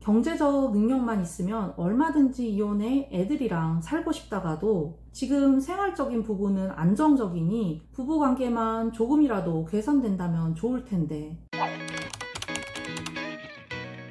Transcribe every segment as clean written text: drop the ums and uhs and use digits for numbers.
경제적 능력만 있으면 얼마든지 이혼해 애들이랑 살고 싶다가도 지금 생활적인 부분은 안정적이니 부부관계만 조금이라도 개선된다면 좋을 텐데.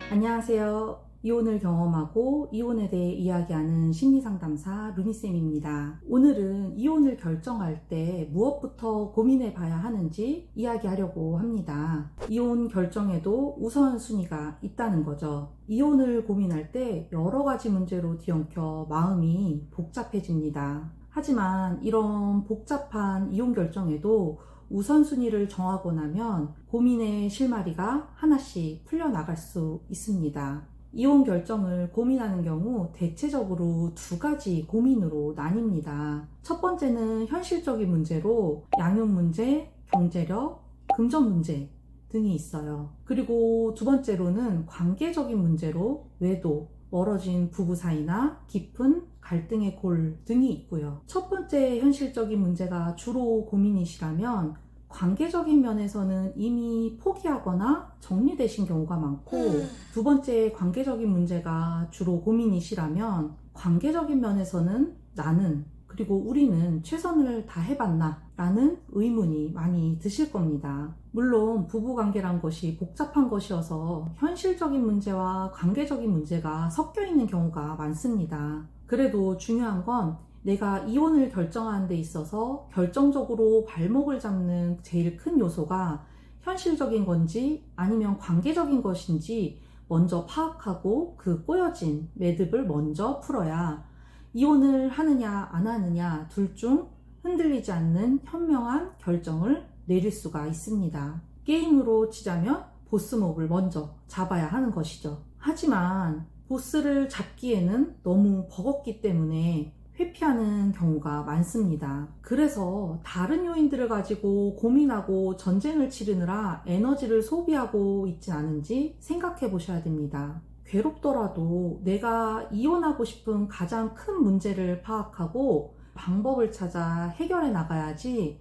안녕하세요. 이혼을 경험하고 이혼에 대해 이야기하는 심리상담사 루미쌤입니다. 오늘은 이혼을 결정할 때 무엇부터 고민해 봐야 하는지 이야기하려고 합니다. 이혼 결정에도 우선순위가 있다는 거죠. 이혼을 고민할 때 여러 가지 문제로 뒤엉켜 마음이 복잡해집니다. 하지만 이런 복잡한 이혼 결정에도 우선순위를 정하고 나면 고민의 실마리가 하나씩 풀려나갈 수 있습니다. 이혼 결정을 고민하는 경우 대체적으로 두 가지 고민으로 나뉩니다. 첫 번째는 현실적인 문제로 양육 문제, 경제력, 금전 문제 등이 있어요. 그리고 두 번째로는 관계적인 문제로 외도, 멀어진 부부 사이나 깊은 갈등의 골 등이 있고요. 첫 번째 현실적인 문제가 주로 고민이시라면 관계적인 면에서는 이미 포기하거나 정리되신 경우가 많고, 두 번째 관계적인 문제가 주로 고민이시라면 관계적인 면에서는 나는 그리고 우리는 최선을 다해봤나 라는 의문이 많이 드실 겁니다. 물론 부부관계란 것이 복잡한 것이어서 현실적인 문제와 관계적인 문제가 섞여 있는 경우가 많습니다. 그래도 중요한 건 내가 이혼을 결정하는 데 있어서 결정적으로 발목을 잡는 제일 큰 요소가 현실적인 건지 아니면 관계적인 것인지 먼저 파악하고 그 꼬여진 매듭을 먼저 풀어야 이혼을 하느냐 안 하느냐 둘 중 흔들리지 않는 현명한 결정을 내릴 수가 있습니다. 게임으로 치자면 보스몹을 먼저 잡아야 하는 것이죠. 하지만 보스를 잡기에는 너무 버겁기 때문에 회피하는 경우가 많습니다. 그래서 다른 요인들을 가지고 고민하고 전쟁을 치르느라 에너지를 소비하고 있진 않은지 생각해 보셔야 됩니다. 괴롭더라도 내가 이혼하고 싶은 가장 큰 문제를 파악하고 방법을 찾아 해결해 나가야지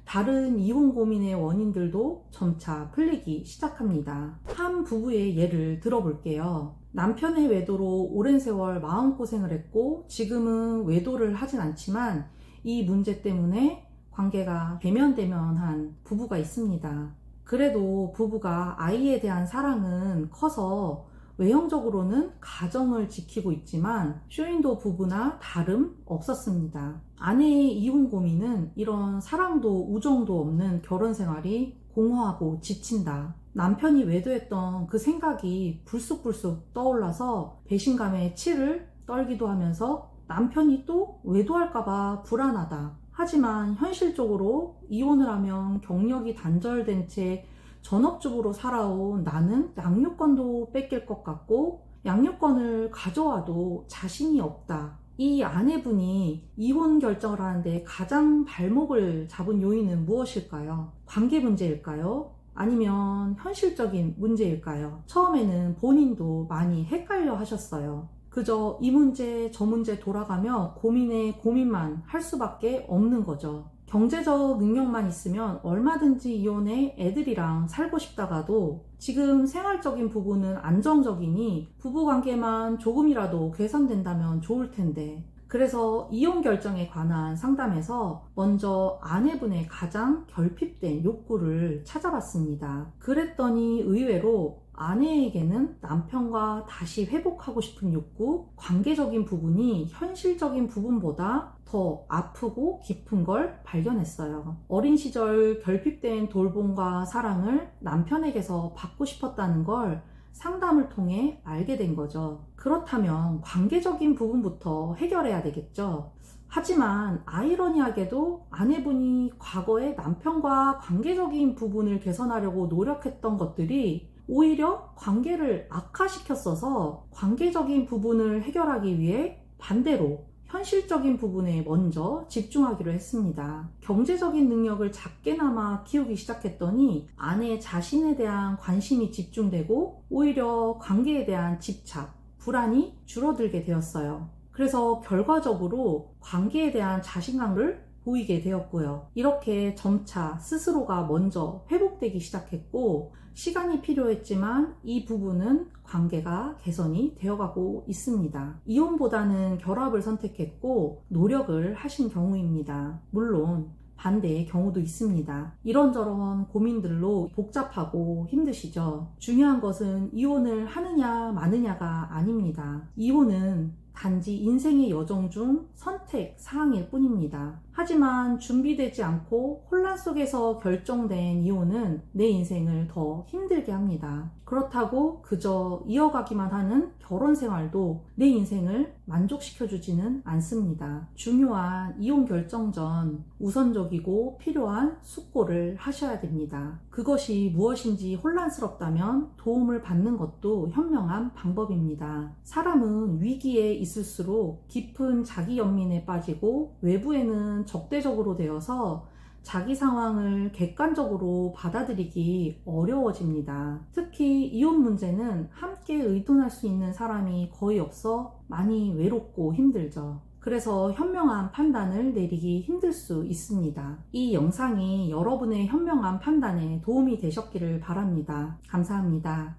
다른 이혼 고민의 원인들도 점차 풀리기 시작합니다. 한 부부의 예를 들어볼게요. 남편의 외도로 오랜 세월 마음고생을 했고 지금은 외도를 하진 않지만 이 문제 때문에 관계가 대면대면한 부부가 있습니다. 그래도 부부가 아이에 대한 사랑은 커서 외형적으로는 가정을 지키고 있지만 쇼윈도 부부나 다름 없었습니다. 아내의 이혼 고민은 이런 사랑도 우정도 없는 결혼 생활이 공허하고 지친다. 남편이 외도했던 그 생각이 불쑥불쑥 떠올라서 배신감에 치를 떨기도 하면서 남편이 또 외도할까봐 불안하다. 하지만 현실적으로 이혼을 하면 경력이 단절된 채 전업주부로 살아온 나는 양육권도 뺏길 것 같고 양육권을 가져와도 자신이 없다. 이 아내분이 이혼 결정을 하는데 가장 발목을 잡은 요인은 무엇일까요? 관계 문제일까요? 아니면 현실적인 문제일까요? 처음에는 본인도 많이 헷갈려 하셨어요. 그저 이 문제 저 문제 돌아가며 고민에 고민만 할 수밖에 없는 거죠. 경제적 능력만 있으면 얼마든지 이혼해 애들이랑 살고 싶다가도 지금 생활적인 부분은 안정적이니 부부관계만 조금이라도 개선된다면 좋을 텐데, 그래서 이혼 결정에 관한 상담에서 먼저 아내분의 가장 결핍된 욕구를 찾아봤습니다. 그랬더니 의외로 아내에게는 남편과 다시 회복하고 싶은 욕구, 관계적인 부분이 현실적인 부분보다 더 아프고 깊은 걸 발견했어요. 어린 시절 결핍된 돌봄과 사랑을 남편에게서 받고 싶었다는 걸 상담을 통해 알게 된 거죠. 그렇다면 관계적인 부분부터 해결해야 되겠죠. 하지만 아이러니하게도 아내분이 과거에 남편과 관계적인 부분을 개선하려고 노력했던 것들이 오히려 관계를 악화시켰어서 관계적인 부분을 해결하기 위해 반대로 현실적인 부분에 먼저 집중하기로 했습니다. 경제적인 능력을 작게나마 키우기 시작했더니 아내 자신에 대한 관심이 집중되고 오히려 관계에 대한 집착, 불안이 줄어들게 되었어요. 그래서 결과적으로 관계에 대한 자신감을 보이게 되었고요. 이렇게 점차 스스로가 먼저 회복되기 시작했고, 시간이 필요했지만 이 부분은 관계가 개선이 되어가고 있습니다. 이혼보다는 결합을 선택했고 노력을 하신 경우입니다. 물론 반대의 경우도 있습니다. 이런저런 고민들로 복잡하고 힘드시죠? 중요한 것은 이혼을 하느냐 마느냐가 아닙니다. 이혼은 단지 인생의 여정 중 선택 사항일 뿐입니다. 하지만 준비되지 않고 혼란 속에서 결정된 이혼은 내 인생을 더 힘들게 합니다. 그렇다고 그저 이어가기만 하는 결혼 생활도 내 인생을 만족시켜주지는 않습니다. 중요한 이혼 결정 전 우선적이고 필요한 숙고를 하셔야 됩니다. 그것이 무엇인지 혼란스럽다면 도움을 받는 것도 현명한 방법입니다. 사람은 위기에 있을수록 깊은 자기 연민에 빠지고 외부에는 적대적으로 되어서 자기 상황을 객관적으로 받아들이기 어려워집니다. 특히 이혼 문제는 함께 의논할 수 있는 사람이 거의 없어 많이 외롭고 힘들죠. 그래서 현명한 판단을 내리기 힘들 수 있습니다. 이 영상이 여러분의 현명한 판단에 도움이 되셨기를 바랍니다. 감사합니다.